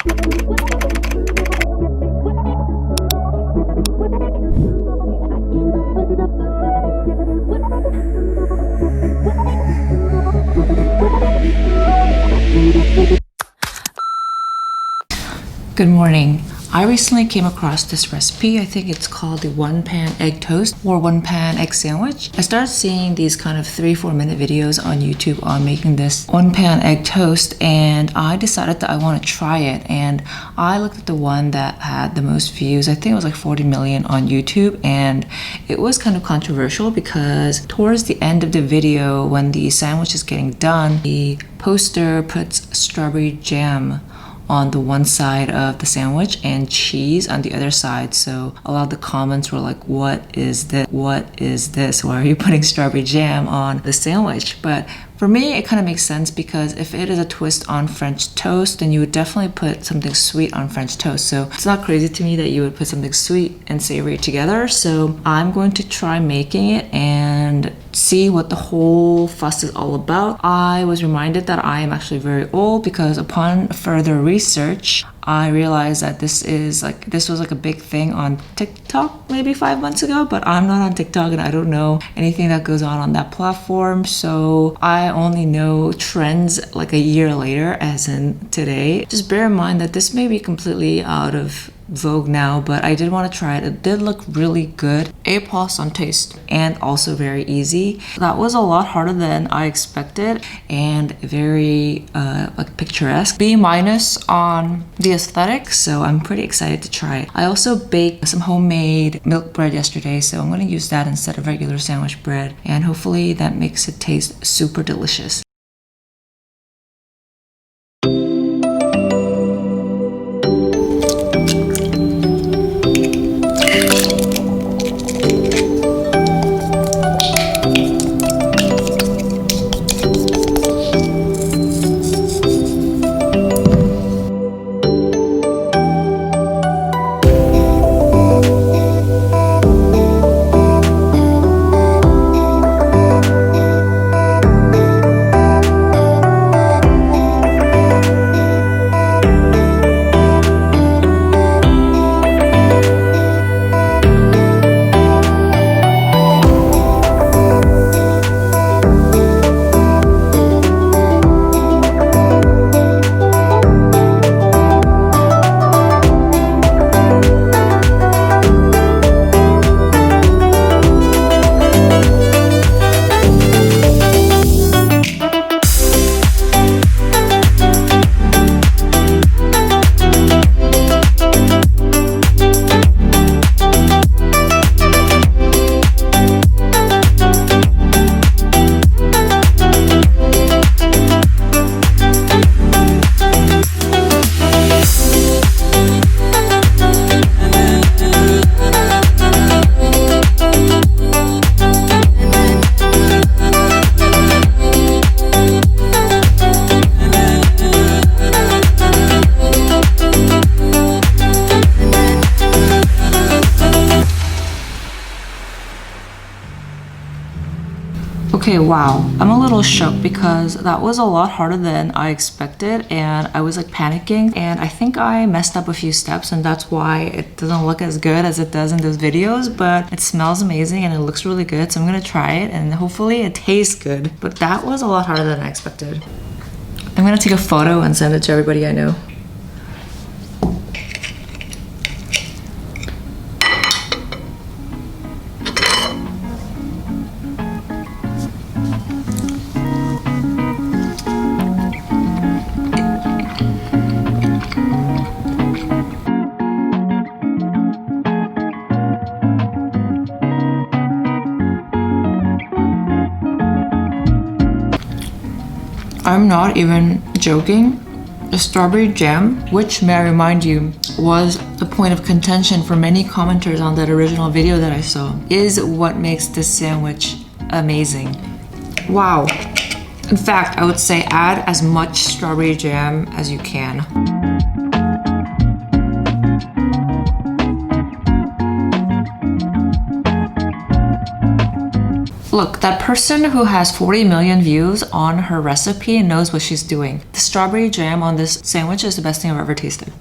Good morning. I recently came across this recipe. I think it's called the one pan egg toast or one pan egg sandwich. I started seeing these kind of 3-4 minute videos on YouTube on making this one pan egg toast, and I decided that I want to try it. And I looked at the one that had the most views. I think it was like 40 million on YouTube, and it was kind of controversial because towards the end of the video, when the sandwich is getting done, the poster puts strawberry jam on the one side of the sandwich and cheese on the other side. So a lot of the comments were like, what is this? What is this? Why are you putting strawberry jam on the sandwich? But for me, it kind of makes sense because if it is a twist on French toast, then you would definitely put something sweet on French toast. So it's not crazy to me that you would put something sweet and savory together. So I'm going to try making it and see what the whole fuss is all about. I was reminded that I am actually very old because upon further research, I realized that this was like a big thing on TikTok maybe 5 months ago, but I'm not on TikTok and I don't know anything that goes on that platform. So I only know trends like a year later, as in today. Just bear in mind that this may be completely out of vogue now, but I did want to try it. It did look really good. A+ on taste and also very easy. That was a lot harder than I expected and very like picturesque. B- on the aesthetics, so I'm pretty excited to try it. I also baked some homemade milk bread yesterday, so I'm going to use that instead of regular sandwich bread, and hopefully that makes it taste super delicious. Okay, wow. I'm a little shook because that was a lot harder than I expected, and I was like panicking, and I think I messed up a few steps, and that's why it doesn't look as good as it does in those videos, but it smells amazing and it looks really good, so I'm gonna try it and hopefully it tastes good. But that was a lot harder than I expected. I'm gonna take a photo and send it to everybody I know. I'm not even joking. The strawberry jam, which may I remind you, was the point of contention for many commenters on that original video that I saw, is what makes this sandwich amazing. Wow. In fact, I would say add as much strawberry jam as you can. Look, that person who has 40 million views on her recipe knows what she's doing. The strawberry jam on this sandwich is the best thing I've ever tasted.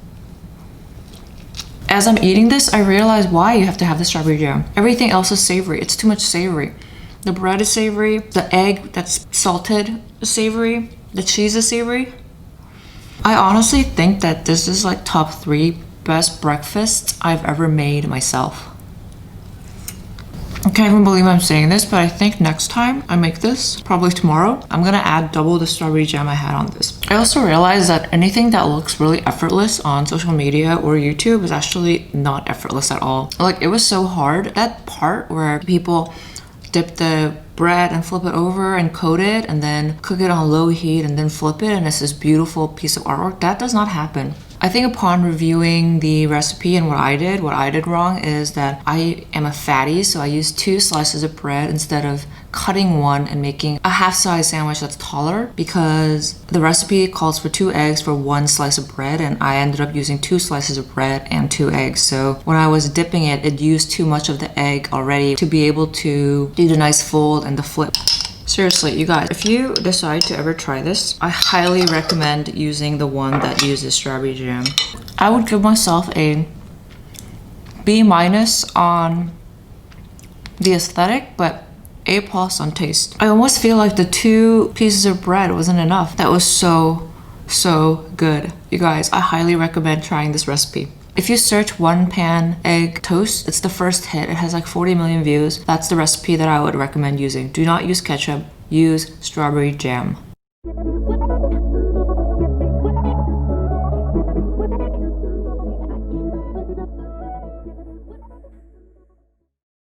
As I'm eating this, I realize why you have to have the strawberry jam. Everything else is savory. It's too much savory. The bread is savory. The egg that's salted is savory. The cheese is savory. I honestly think that this is like top 3 best breakfasts I've ever made myself. I can't even believe I'm saying this, but I think next time I make this, probably tomorrow, I'm gonna add double the strawberry jam I had on this. I also realized that anything that looks really effortless on social media or YouTube is actually not effortless at all. Like, it was so hard. That part where people dip the bread and flip it over and coat it and then cook it on low heat and then flip it and it's this beautiful piece of artwork, that does not happen. I think upon reviewing the recipe and what I did wrong is that I am a fatty, so I used 2 slices of bread instead of cutting one and making a half-size sandwich that's taller, because the recipe calls for 2 eggs for 1 slice of bread and I ended up using 2 slices of bread and 2 eggs. So when I was dipping it, it used too much of the egg already to be able to do the nice fold and the flip. Seriously, you guys, if you decide to ever try this, I highly recommend using the one that uses strawberry jam. I would give myself a B- on the aesthetic, but A+ on taste. I almost feel like the 2 pieces of bread wasn't enough. That was so good. You guys, I highly recommend trying this recipe. If you search one pan egg toast, it's the first hit. It has like 40 million views. That's the recipe that I would recommend using. Do not use ketchup, use strawberry jam.